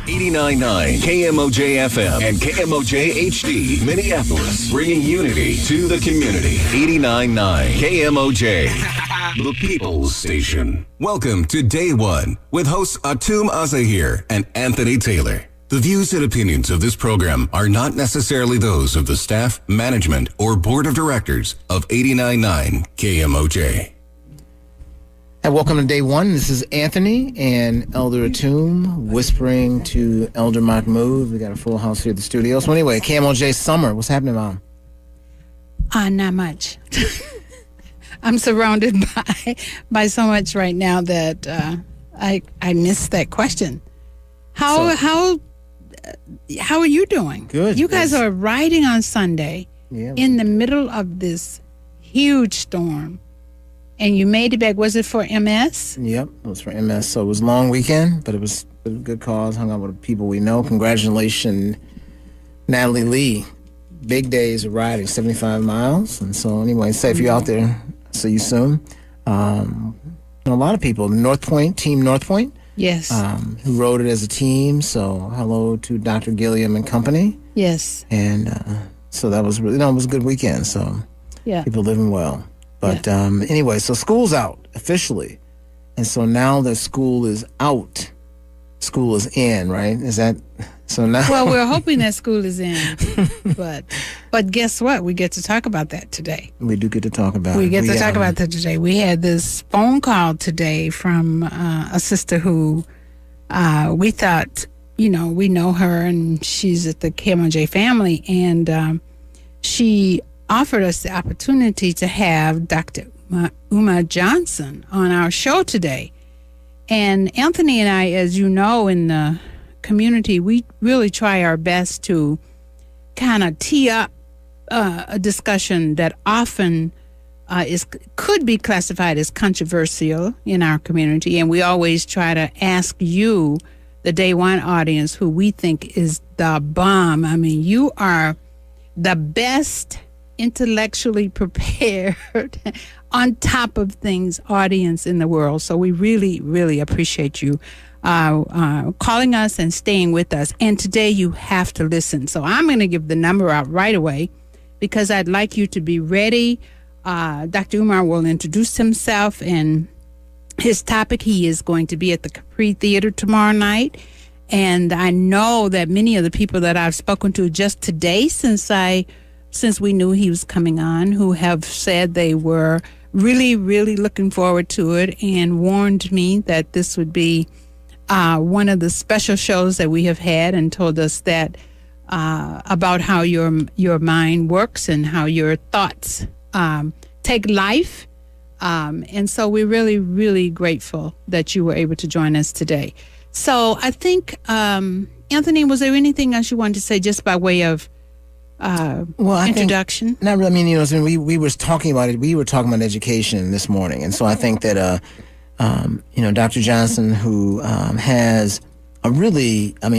89.9 KMOJ FM and KMOJ HD, Minneapolis, bringing unity to the community. 89.9 KMOJ, the People's Station. Welcome to Day One with hosts Atum Azahir and Anthony Taylor. The views and opinions of this program are not necessarily those of the staff, management, or board of directors of 89.9 KMOJ. And welcome to Day One. This is Anthony and Elder Atum whispering to Elder Mahmoud. We got a full house here at the studio. So anyway, KMOJ Summer. What's happening, Mom? Not much. I'm surrounded by so much right now that I missed that question. How are you doing? Good. You guys are riding on Sunday in the middle of this huge storm, and you made it back. Was it for MS? Yep, it was for MS. So it was a long weekend, but it was a good cause. Hung out with people we know. Congratulations, Natalie Lee. Big days of riding, 75 miles. And so anyway, safe you out there. See you soon. And a lot of people, Team North Point. Yes. Who rode it as a team. So hello to Dr. Gilliam and company. Yes. And so that was really, it was a good weekend. So people living well. But anyway, so school's out officially. And so now that school is out, school is in, right? Is that so now? Well, we're hoping that school is in. But guess what? We get to talk about that today. We do get to talk about it. We get to talk about that today. We had this phone call today from a sister who we thought, we know her, and she's at the KMOJ family, and she offered us the opportunity to have Dr. Umar Johnson on our show today. And Anthony and I, as you know, in the community, we really try our best to kind of tee up a discussion that often could be classified as controversial in our community. And we always try to ask you, the Day One audience, who we think is the bomb. I mean, you are the best intellectually prepared, on top of things audience in the world. So we really, really appreciate you calling us and staying with us. And today you have to listen. So I'm going to give the number out right away because I'd like you to be ready. Dr. Umar will introduce himself and his topic. He is going to be at the Capri Theater tomorrow night. And I know that many of the people that I've spoken to just today since we knew he was coming on, who have said they were really, really looking forward to it and warned me that this would be one of the special shows that we have had, and told us that about how your mind works and how your thoughts take life. And so we're really, really grateful that you were able to join us today. So I think, Anthony, was there anything else you wanted to say just by way of introduction? Not really. I mean, we were talking about it. We were talking about education this morning, and so I think that Dr. Johnson, who has a really, a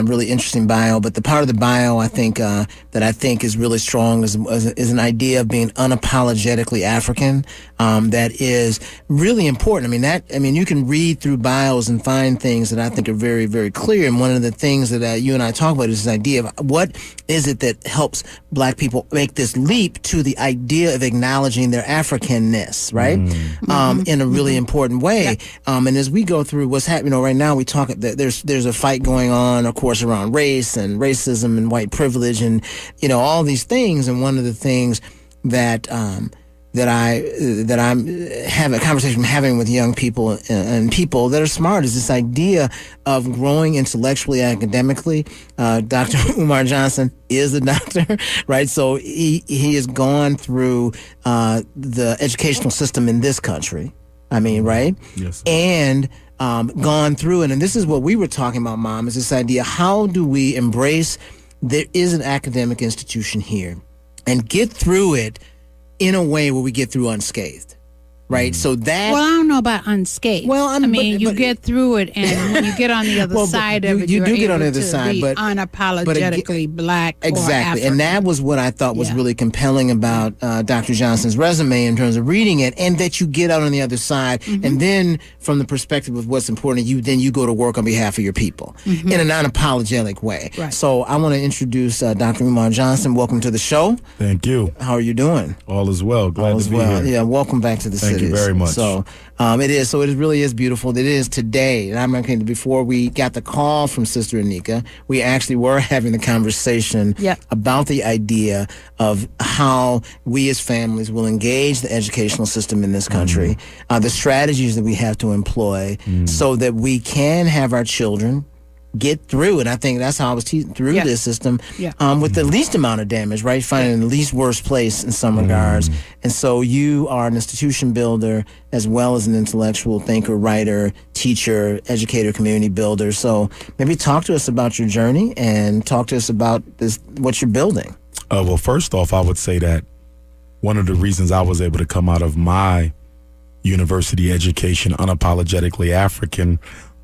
really interesting bio, but the part of the bio I think that I think is really strong is an idea of being unapologetically African. That is really important. You can read through bios and find things that I think are very, very clear. And one of the things that you and I talk about is this idea of what is it that helps Black people make this leap to the idea of acknowledging their Africanness, right? In a really important way. And as we go through what's happening right now, we talk that there's a fight going on, of course, around race and racism and white privilege and all these things. And one of the things that I'm having a conversation having with young people and people that are smart is this idea of growing intellectually, academically. Dr. Umar Johnson is a doctor, right? So he has gone through the educational system in this country. Right? Yes. And gone through it. And this is what we were talking about, Mom, is this idea, how do we embrace there is an academic institution here and get through it in a way where we get through unscathed, right? So that... Well, I don't know about unscathed. Well, I mean, you get through it, and when you get on the other side of it, you you're do get on the able other to side, be but unapologetically black exactly, or African. and that was what I thought was really compelling about Dr. Johnson's resume in terms of reading it, and that you get out on the other side, and then from the perspective of what's important, you go to work on behalf of your people in a non-apologetic way. Right. So I want to introduce Dr. Umar Johnson. Welcome to the show. Thank you. How are you doing? All is well. Glad to be here. Yeah, welcome back to the city. Thank you very much. So it really is beautiful. It is today. And I'm thinking before we got the call from Sister Anika, we actually were having the conversation about the idea of how we as families will engage the educational system in this country, the strategies that we have to employ so that we can have our children get through. And I think that's how I was through this system with the least amount of damage, right? Finding the least worst place in some regards. And so you are an institution builder as well as an intellectual thinker, writer, teacher, educator, community builder. So maybe talk to us about your journey and talk to us about what you're building. Well, first off, I would say that one of the reasons I was able to come out of my university education unapologetically African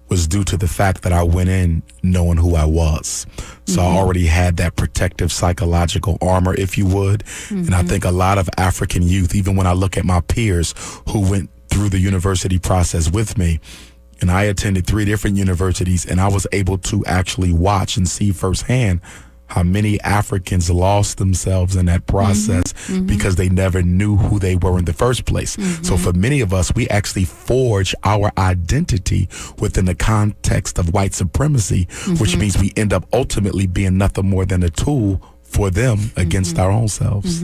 was due to the fact that I went in knowing who I was. So I already had that protective psychological armor, if you would. And I think a lot of African youth, even when I look at my peers who went through the university process with me, and I attended 3 different universities, and I was able to actually watch and see firsthand how many Africans lost themselves in that process because they never knew who they were in the first place. So for many of us, we actually forge our identity within the context of white supremacy, which means we end up ultimately being nothing more than a tool for them against our own selves.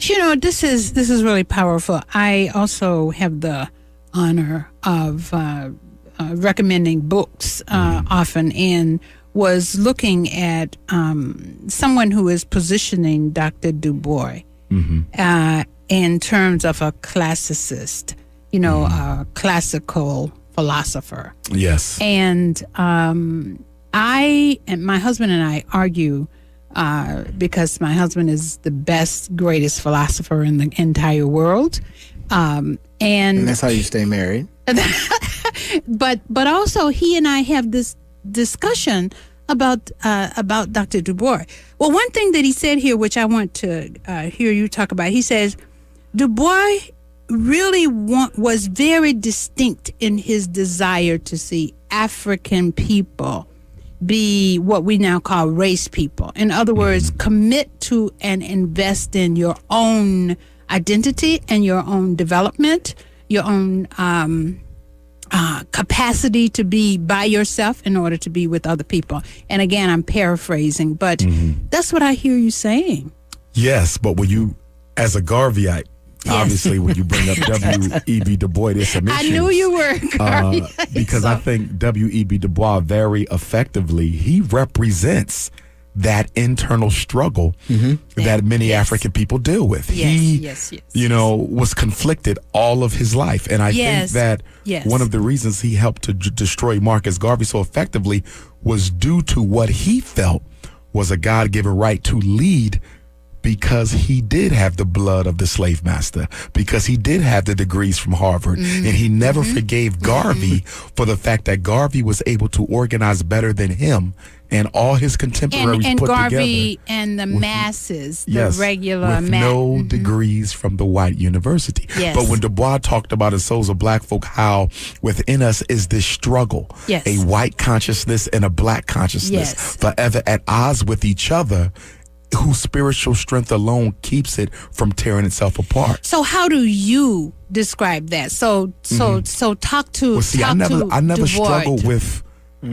You know, this is really powerful. I also have the honor of recommending books often, and was looking at someone who is positioning Dr. Du Bois in terms of a classicist, a classical philosopher. Yes. And my husband and I argue because my husband is the best, greatest philosopher in the entire world. And that's how you stay married. But also he and I have this discussion about Dr. Du Bois. Well, one thing that he said here, which I want to hear you talk about, he says, Du Bois really was very distinct in his desire to see African people be what we now call race people. In other words, commit to and invest in your own identity and your own development, your own capacity to be by yourself in order to be with other people. And again, I'm paraphrasing, but that's what I hear you saying. Yes, but when you, as a Garveyite, obviously when you bring up W.E.B. Du Bois, there's some issues. I knew you were Garveyite. Because I think W.E.B. Du Bois very effectively, he represents that internal struggle that many African people deal with. He was conflicted all of his life. And I think that one of the reasons he helped to destroy Marcus Garvey so effectively was due to what he felt was a God-given right to lead, because he did have the blood of the slave master, because he did have the degrees from Harvard, and he never forgave Garvey for the fact that Garvey was able to organize better than him and all his contemporaries and put Garvey together. And the masses, the regular with no degrees from the white university. But when Du Bois talked about in Souls of Black Folk, how within us is this struggle, a white consciousness and a black consciousness, forever at odds with each other, whose spiritual strength alone keeps it from tearing itself apart. So how do you describe that? So talk to. Well, see, I never struggled with.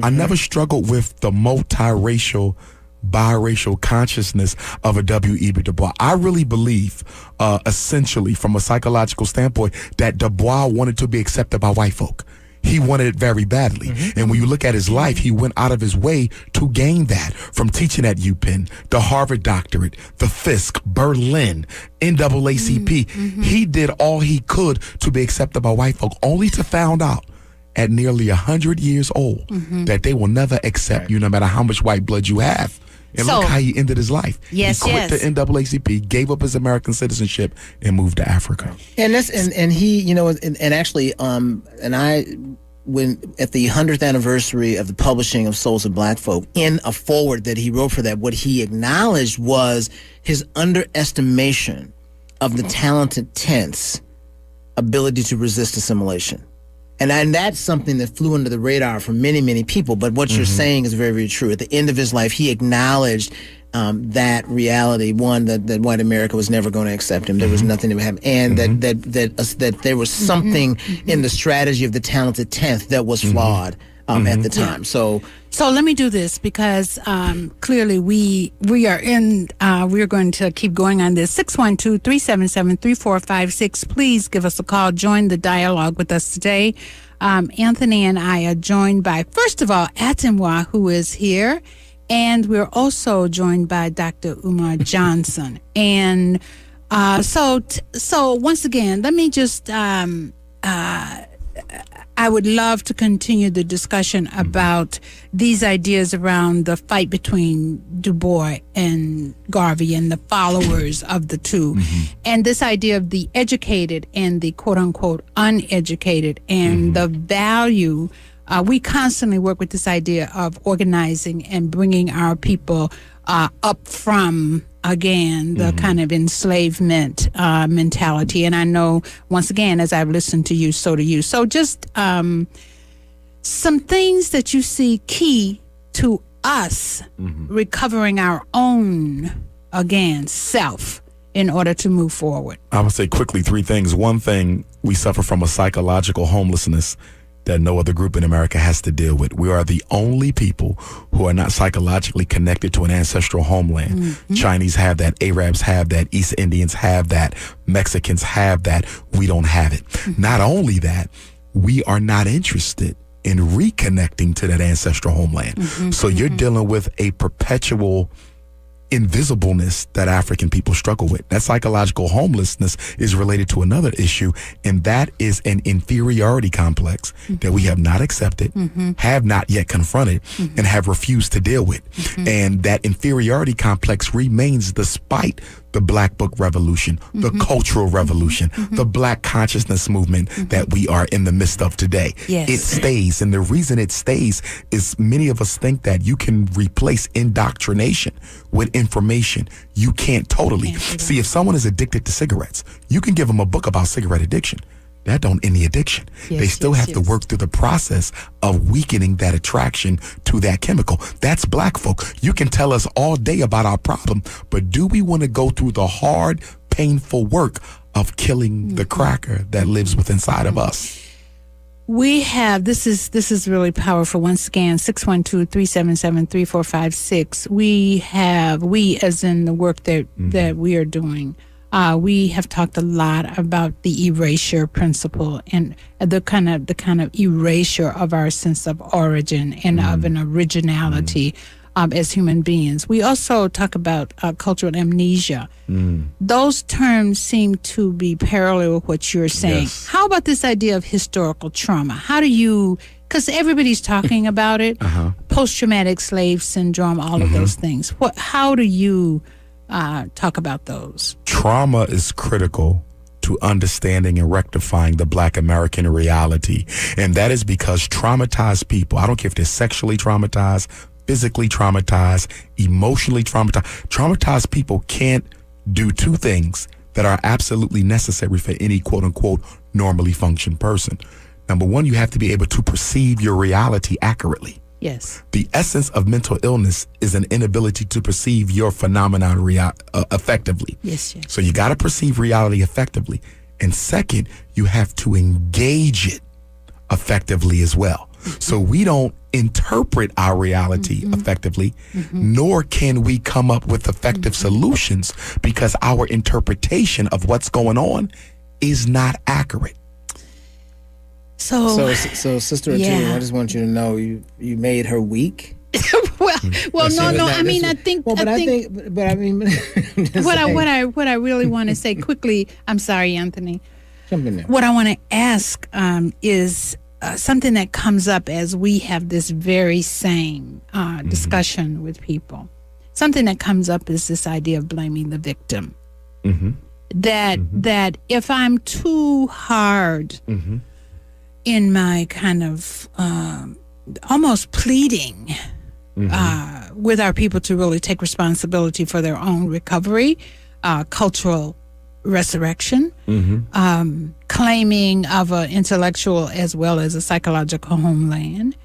I never struggled with the multiracial, biracial consciousness of a W.E.B. Du Bois. I really believe, essentially, from a psychological standpoint, that Du Bois wanted to be accepted by white folk. He wanted it very badly. And when you look at his life, he went out of his way to gain that, from teaching at UPenn, the Harvard doctorate, the Fisk, Berlin, NAACP. He did all he could to be accepted by white folk, only to find out at nearly 100 years old that they will never accept you no matter how much white blood you have. And look how he ended his life. Yes, he quit the NAACP, gave up his American citizenship, and moved to Africa. And that's and he, you know, and actually, and I, when at the 100th anniversary of the publishing of Souls of Black Folk, in a foreword that he wrote for that, what he acknowledged was his underestimation of the talented 10th's ability to resist assimilation. And that's something that flew under the radar for many, many people. But what you're saying is very, very true. At the end of his life, he acknowledged that reality, one, that white America was never going to accept him. There was nothing to happen. And that there was something in the strategy of the talented 10th that was flawed at the time. So let me do this, because clearly we are in, we're going to keep going on this. 612-377-3456. Please give us a call. Join the dialogue with us today. Anthony and I are joined by, first of all, Atinwa, who is here. And we're also joined by Dr. Umar Johnson. And so once again, let me just, I would love to continue the discussion about these ideas around the fight between Du Bois and Garvey and the followers of the two. And this idea of the educated and the quote-unquote uneducated, and the value. We constantly work with this idea of organizing and bringing our people up from, again, the kind of enslavement mentality. And I know, once again, as I've listened to you, so do you. So just some things that you see key to us recovering our own, again, self in order to move forward. I would say quickly 3 things. One thing, we suffer from a psychological homelessness that no other group in America has to deal with. We are the only people who are not psychologically connected to an ancestral homeland. Chinese have that, Arabs have that, East Indians have that, Mexicans have that. We don't have it. Not only that, we are not interested in reconnecting to that ancestral homeland. So you're dealing with a perpetual invisibleness that African people struggle with. That psychological homelessness is related to another issue, and that is an inferiority complex that we have not accepted, have not yet confronted, and have refused to deal with. And that inferiority complex remains despite the Black Book Revolution, the Cultural Revolution, the Black Consciousness Movement that we are in the midst of today. It stays, and the reason it stays is many of us think that you can replace indoctrination with information. You can't totally. See, if someone is addicted to cigarettes, you can give them a book about cigarette addiction. That don't end the addiction. They still have to work through the process of weakening that attraction to that chemical. That's Black folk. You can tell us all day about our problem, but do we want to go through the hard, painful work of killing the cracker that lives within inside of us? We have, this is really powerful. Once again, 612-377-3456. We as in the work that we are doing, we have talked a lot about the erasure principle and the kind of erasure of our sense of origin and of an originality as human beings. We also talk about cultural amnesia. Those terms seem to be parallel with what you're saying. How about this idea of historical trauma? How do you, because everybody's talking about it, post-traumatic slave syndrome, all of those things. How do you talk about those? Trauma is critical to understanding and rectifying the Black American reality. And that is because traumatized people, I don't care if they're sexually traumatized, physically traumatized, emotionally traumatized people can't do 2 things that are absolutely necessary for any quote-unquote normally functioned person. Number 1, you have to be able to perceive your reality accurately. Yes. The essence of mental illness is an inability to perceive your phenomenon effectively. Yes. So you got to perceive reality effectively. And second, you have to engage it effectively as well. So we don't interpret our reality effectively, nor can we come up with effective solutions because our interpretation of what's going on is not accurate. So Sister Atua, I just want you to know you made her weak. well, no. I mean, I think. Well, but I think. But I mean, what I really want to say quickly. I'm sorry, Anthony. Jump in there. What I want to ask is something that comes up as we have this very same discussion with people. something that comes up is this idea of blaming the victim. That if I'm too hard in my kind of almost pleading with our people to really take responsibility for their own recovery, cultural resurrection, claiming of an intellectual as well as a psychological homeland.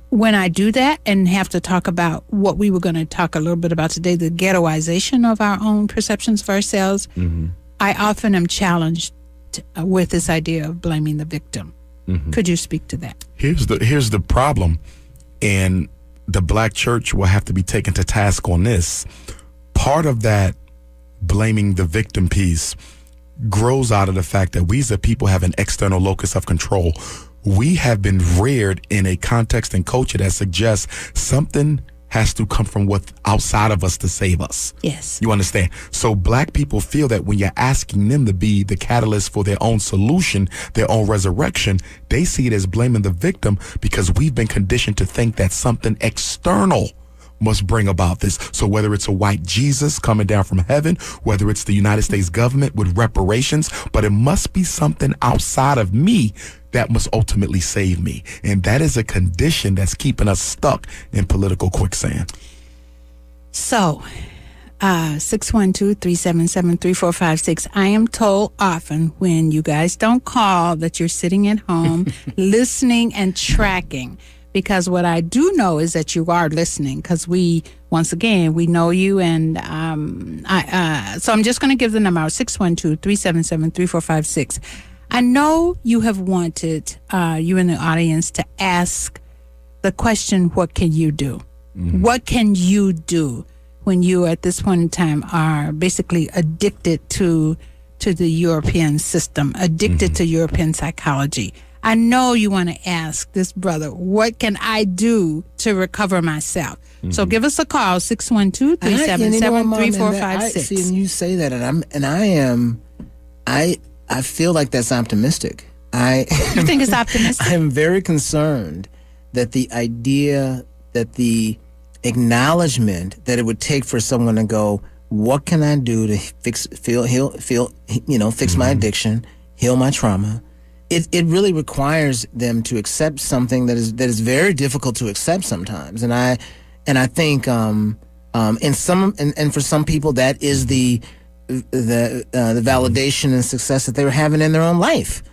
When I do that and have to talk about what we were going to talk a little bit about today, the ghettoization of our own perceptions of ourselves, I often am challenged with this idea of blaming the victim. Could you speak to that? Here's the problem, and the Black church will have to be taken to task on this. Part of that blaming the victim piece grows out of the fact that we as a people have an external locus of control. We have been reared in a context and culture that suggests something has to come from what's outside of us to save us. Yes. You understand? So Black people feel that when you're asking them to be the catalyst for their own solution, their own resurrection, they see it as blaming the victim because we've been conditioned to think that something external must bring about this. So whether it's a white Jesus coming down from heaven, whether it's the United States government with reparations, but it must be something outside of me that must ultimately save me. And that is a condition that's keeping us stuck in political quicksand. So, 612-377-3456. I am told often when you guys don't call that you're sitting at home listening and tracking. Because what I do know is that you are listening, because once again, we know you. And so I'm just going to give the number out, 612-377-3456. I know you have wanted, you in the audience, to ask the question, what can you do? What can you do when you at this point in time are basically addicted to the European system, addicted to European psychology? I know you want to ask this brother, what can I do to recover myself? So give us a call, 612-377-3456. See, and you say that, I feel like that's optimistic. You think it's optimistic? I'm very concerned that the idea, that the acknowledgement that it would take for someone to go, what can I do to fix my addiction, heal my trauma? It really requires them to accept something that is very difficult to accept sometimes, and I think for some people that is the validation and success that they were having in their own life.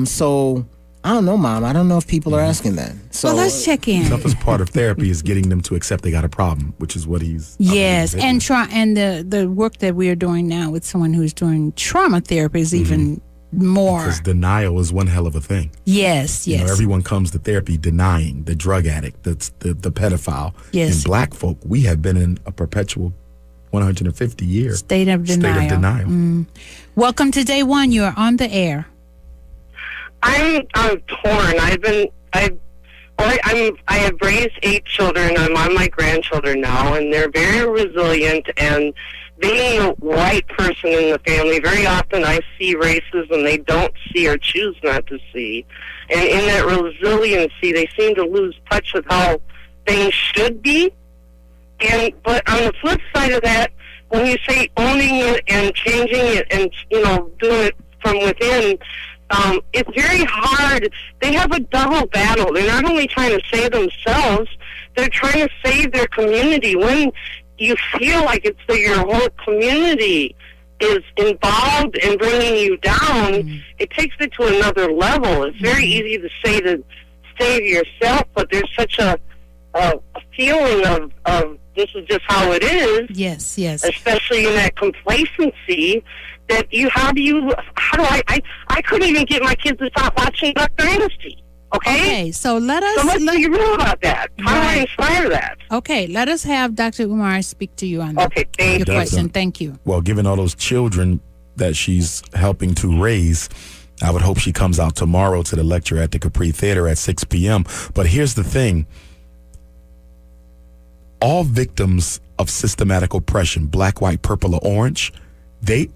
So I don't know, Mom. I don't know if people are asking that. So well, let's check in. Toughest part of therapy is getting them to accept they got a problem, which is what he's. Yes, and the work that we are doing now with someone who's doing trauma therapy is even more. Because denial is one hell of a thing. Yes. You know, everyone comes to therapy denying the drug addict, the pedophile. Yes. And Black folk, we have been in a perpetual 150 year state of denial. Welcome to day one. You are on the air. I'm torn. I have raised 8 children. I'm on my grandchildren now, and they're very resilient. And being a white person in the family, very often I see racism they don't see or choose not to see. And in that resiliency, they seem to lose touch with how things should be. But on the flip side of that, when you say owning it and changing it and, doing it from within, it's very hard. They have a double battle. They're not only trying to save themselves, they're trying to save their community. When you feel like your whole community is involved in bringing you down, it takes it to another level. It's very easy to say to save yourself, but there's such a feeling of this is just how it is. Yes. Especially in that complacency that how do I couldn't even get my kids to stop watching Duck Dynasty. Okay, so let's be real about that. How do I inspire that? Okay, let us have Dr. Umar speak to you on your question. Thank you. Well, given all those children that she's helping to raise, I would hope she comes out tomorrow to the lecture at the Capri Theater at 6 p.m. But here's the thing. All victims of systematic oppression, black, white, purple, or orange, they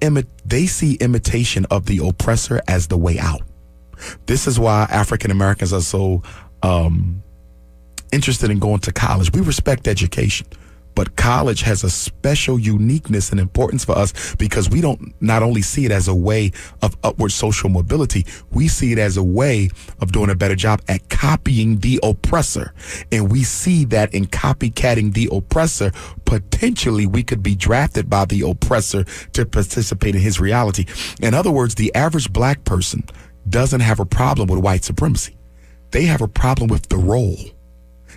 see imitation of the oppressor as the way out. This is why African Americans are so interested in going to college. We respect education, But college has a special uniqueness and importance for us because we don't not only see it as a way of upward social mobility, we see it as a way of doing a better job at copying the oppressor. And we see that in copycatting the oppressor, potentially we could be drafted by the oppressor to participate in his reality. In other words, the average black person doesn't have a problem with white supremacy. They have a problem with the role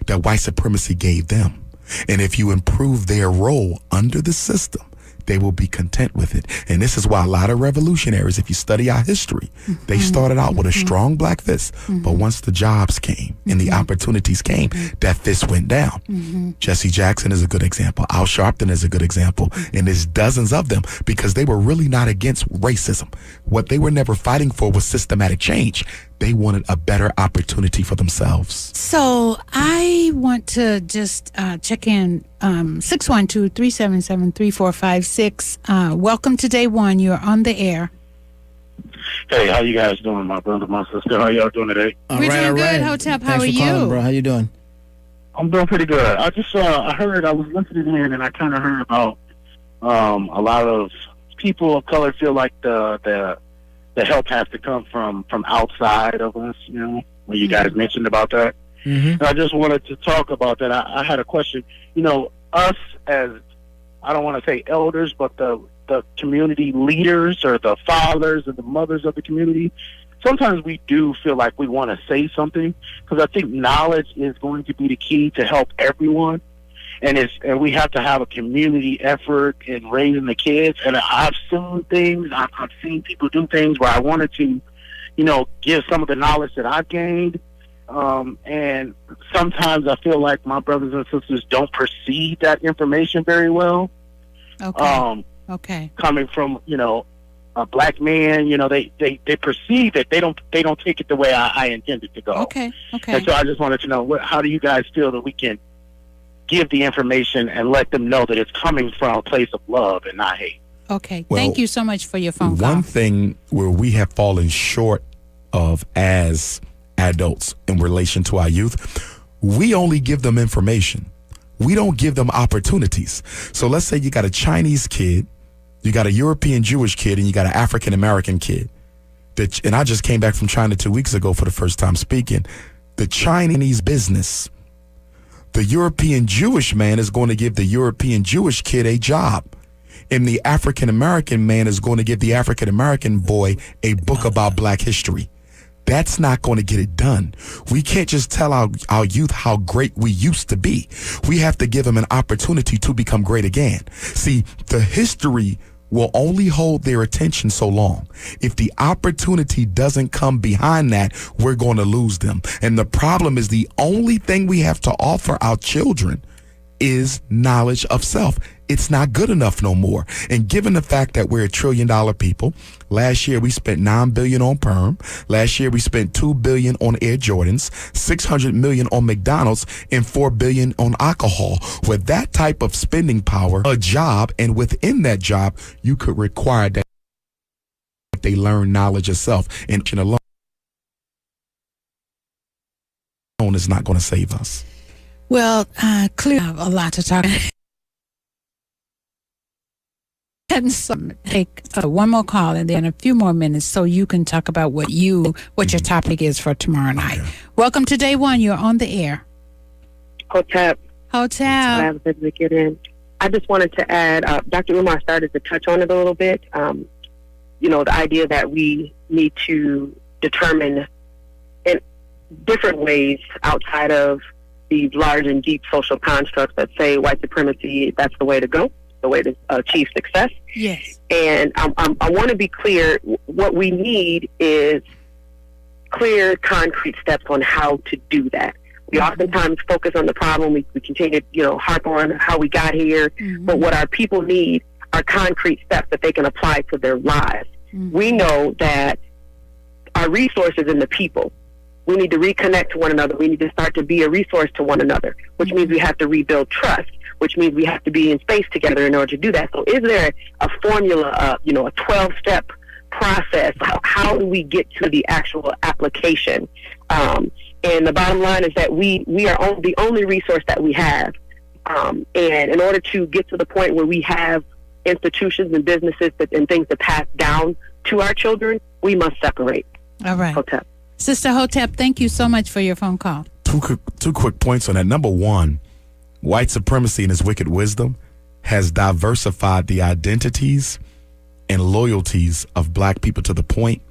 that white supremacy gave them. And if you improve their role under the system, they will be content with it. And this is why a lot of revolutionaries, if you study our history, they started out with a strong black fist. But once the jobs came and the opportunities came, that fist went down. Jesse Jackson is a good example. Al Sharpton is a good example. And there's dozens of them because they were really not against racism. What they were never fighting for was systematic change. They wanted a better opportunity for themselves. So I want to just check in 612-377-3456. Welcome to day one. You're on the air. Hey, how you guys doing, my brother, my sister? How y'all doing today? We're doing good, Hotep. How are you? Calling, bro. How you doing? I'm doing pretty good. I just I was listening in, and I kind of heard about a lot of people of color feel like the help has to come from outside of us, you know, when you guys mentioned about that. And I just wanted to talk about that. I had a question. You know, us as, I don't want to say elders, but the community leaders or the fathers and the mothers of the community, sometimes we do feel like we want to say something because I think knowledge is going to be the key to help everyone. And we have to have a community effort in raising the kids. And I've seen things, I've seen people do things where I wanted to, you know, give some of the knowledge that I've gained. And sometimes I feel like my brothers and sisters don't perceive that information very well. Okay. Coming from, you know, a black man, you know, they perceive it. They don't take it the way I intended to go. Okay. And so I just wanted to know, how do you guys feel that we can give the information and let them know that it's coming from a place of love and not hate? Okay. Well, thank you so much for your phone call. One thing where we have fallen short of as adults in relation to our youth, we only give them information. We don't give them opportunities. So let's say you got a Chinese kid, you got a European Jewish kid, and you got an African American kid. And I just came back from China 2 weeks ago for the first time speaking. The Chinese business, the European Jewish man is going to give the European Jewish kid a job. And the African American man is going to give the African American boy a book about black history. That's not going to get it done. We can't just tell our youth how great we used to be. We have to give them an opportunity to become great again. See, the history will only hold their attention so long. If the opportunity doesn't come behind that, we're going to lose them. And the problem is the only thing we have to offer our children is knowledge of self. It's not good enough no more. And given the fact that we're $1 trillion people, last year we spent $9 billion on perm. Last year we spent $2 billion on Air Jordans, $600 million on McDonald's, and $4 billion on alcohol. With that type of spending power, a job, and within that job, you could require that they learn knowledge of self. And alone is not going to save us. Well, clearly a lot to talk about. And so take one more call and then a few more minutes so you can talk about what your topic is for tomorrow night. Okay. Welcome to day one. You're on the air. Hotep. I just wanted to add, Dr. Umar started to touch on it a little bit. You know, the idea that we need to determine in different ways outside of these large and deep social constructs that say white supremacy, that's the way to go, the way to achieve success. Yes. And I want to be clear, what we need is clear, concrete steps on how to do that. We oftentimes focus on the problem. We continue to, harp on how we got here. But what our people need are concrete steps that they can apply to their lives. We know that our resources in the people. We need to reconnect to one another. We need to start to be a resource to one another, which means we have to rebuild trust, which means we have to be in space together in order to do that. So is there a formula, a 12-step process? How do we get to the actual application? And the bottom line is that we are the only resource that we have And in order to get to the point where we have institutions and businesses and things to pass down to our children, we must separate. All right. Hotep. Sister Hotep, thank you so much for your phone call. Two quick points on that. Number one, white supremacy in its wicked wisdom has diversified the identities and loyalties of black people to the point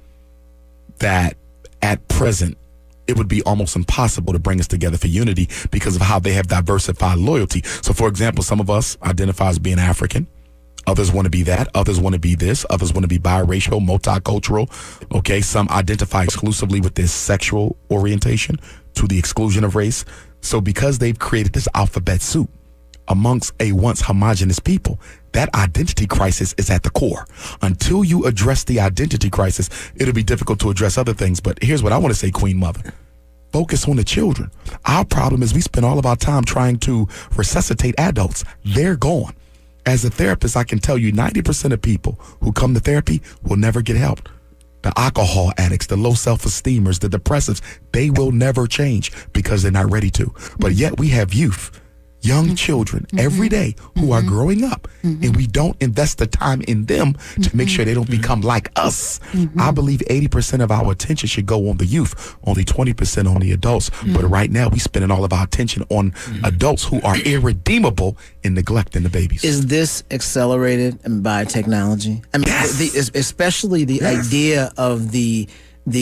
that at present it would be almost impossible to bring us together for unity because of how they have diversified loyalty. So, for example, some of us identify as being African. Others want to be that. Others want to be this. Others want to be biracial, multicultural. Okay, some identify exclusively with this sexual orientation to the exclusion of race. So because they've created this alphabet soup amongst a once homogenous people, that identity crisis is at the core. Until you address the identity crisis, it'll be difficult to address other things. But here's what I want to say, Queen Mother. Focus on the children. Our problem is we spend all of our time trying to resuscitate adults. They're gone. As a therapist, I can tell you 90% of people who come to therapy will never get help. The alcohol addicts, the low self-esteemers, the depressives, they will never change because they're not ready to. But yet we have youth, young children every day who are growing up, and we don't invest the time in them to make sure they don't become like us. I believe 80% of our attention should go on the youth, only 20% on the adults. But right now we spending all of our attention on adults who are irredeemable in neglecting the babies. Is this accelerated by technology? I mean, especially the idea of the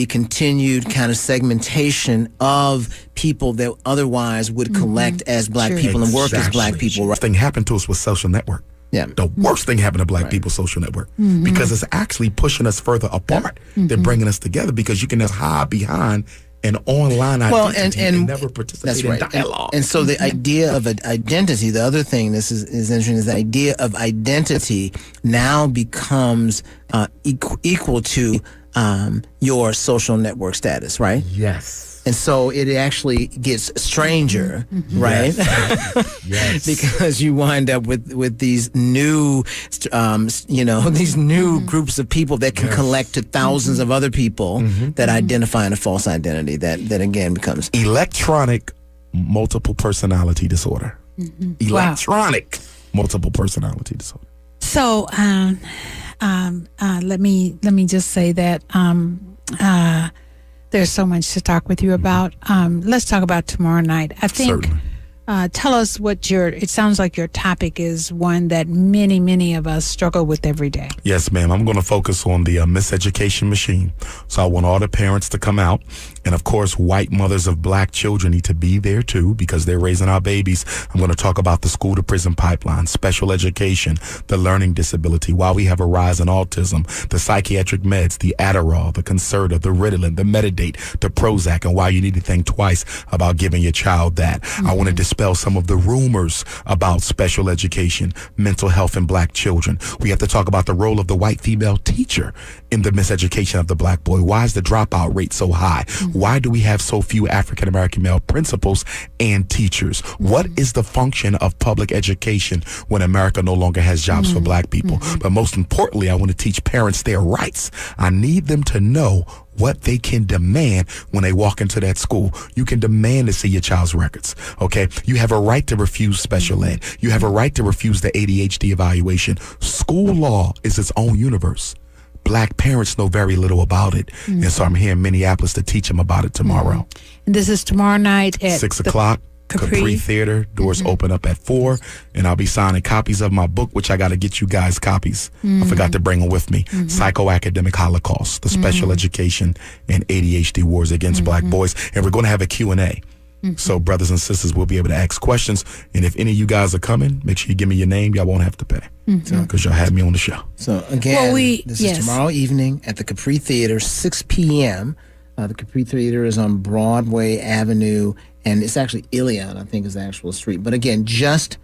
continued kind of segmentation of people that otherwise would collect as black people and work as black people. Right? Thing happened to us with social network. Yeah. The worst thing happened to black people, social network, because it's actually pushing us further apart than bringing us together, because you can just hide behind an online identity and never participate in dialogue. And so the idea of identity, the other thing this is interesting, is the idea of identity now becomes equal to your social network status, right? Yes. And so it actually gets stranger, right? Yes. Because you wind up with these new, these new groups of people that can collect to thousands of other people that identify in a false identity. That again becomes electronic multiple personality disorder. Electronic multiple personality disorder. So let me just say that there's so much to talk with you about. Let's talk about tomorrow night. I think, tell us what it sounds like your topic is one that many of us struggle with every day. Yes, ma'am. I'm going to focus on the miseducation machine. So I want all the parents to come out. And of course, white mothers of black children need to be there too, because they're raising our babies. I'm going to talk about the school to prison pipeline, special education, the learning disability, why we have a rise in autism, the psychiatric meds, the Adderall, the Concerta, the Ritalin, the Metadate, the Prozac, and why you need to think twice about giving your child that. I want to dispel some of the rumors about special education, mental health in black children. We have to talk about the role of the white female teacher in the miseducation of the black boy. Why is the dropout rate so high? Why do we have so few African-American male principals and teachers? What is the function of public education when America no longer has jobs for black people? But most importantly, I want to teach parents their rights. I need them to know what they can demand when they walk into that school. You can demand to see your child's records, okay? You have a right to refuse special ed. You have a right to refuse the ADHD evaluation. School law is its own universe. Black parents know very little about it. And so I'm here in Minneapolis to teach them about it tomorrow. And this is tomorrow night at 6 o'clock. Capri Theater. Doors open up at 4, and I'll be signing copies of my book, which I got to get you guys copies. I forgot to bring them with me. Psychoacademic Holocaust, the special education and ADHD wars against black boys. And we're going to have a Q&A. So brothers and sisters will be able to ask questions. And if any of you guys are coming, make sure you give me your name. Y'all won't have to pay because y'all had me on the show. So again, this is tomorrow evening at the Capri Theater, 6 p.m. The Capri Theater is on Broadway Avenue, and it's actually Ilion, I think is the actual street. But again, just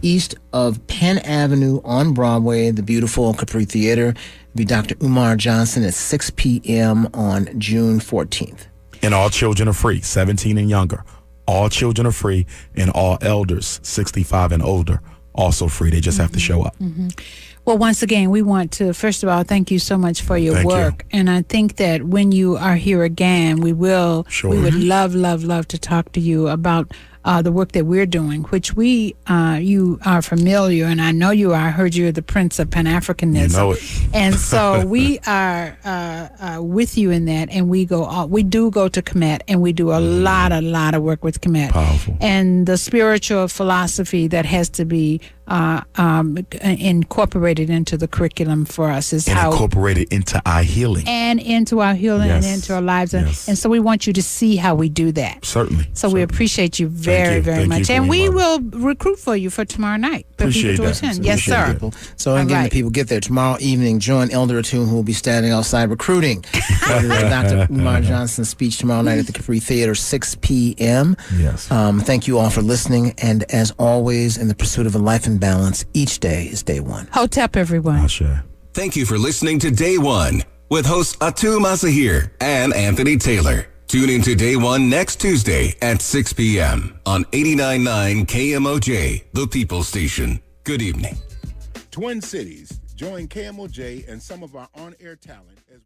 east of Penn Avenue on Broadway, the beautiful Capri Theater. It'll be Dr. Umar Johnson at 6 p.m. on June 14th. And all children are free, 17 and younger. All children are free, and all elders, 65 and older, also free. They just have to show up. Well, once again, we want to, first of all, thank you so much for your work. And I think that when you are here again, we would love to talk to you about the work that we're doing, which you are familiar, and I know you are. I heard you're the Prince of Pan-Africanism. You know it. And so we are with you in that, and we do go to Kemet, and we do a lot of work with Kemet. Powerful. And the spiritual philosophy that has to be incorporated into the curriculum for us is how incorporated into our healing and into our healing and into our lives, and so we want you to see how we do that. Certainly. So we appreciate you very much, and we will recruit for you for tomorrow night. Appreciate that. Yes, sir. So again, the people get there tomorrow evening. Join Elder Atum, who will be standing outside recruiting for Dr. Umar Johnson's speech tomorrow night at the Capri Theater, 6 p.m. Yes. Thank you all for listening, and as always, in the pursuit of a life in balance, each day is day one. Hotep, everyone. Thank you for listening to Day One with hosts Atu Masahir and Anthony Taylor. Tune in to Day One next Tuesday at 6 p.m. on 89.9 KMOJ, the People Station. Good evening. Twin Cities. Join KMOJ and some of our on-air talent as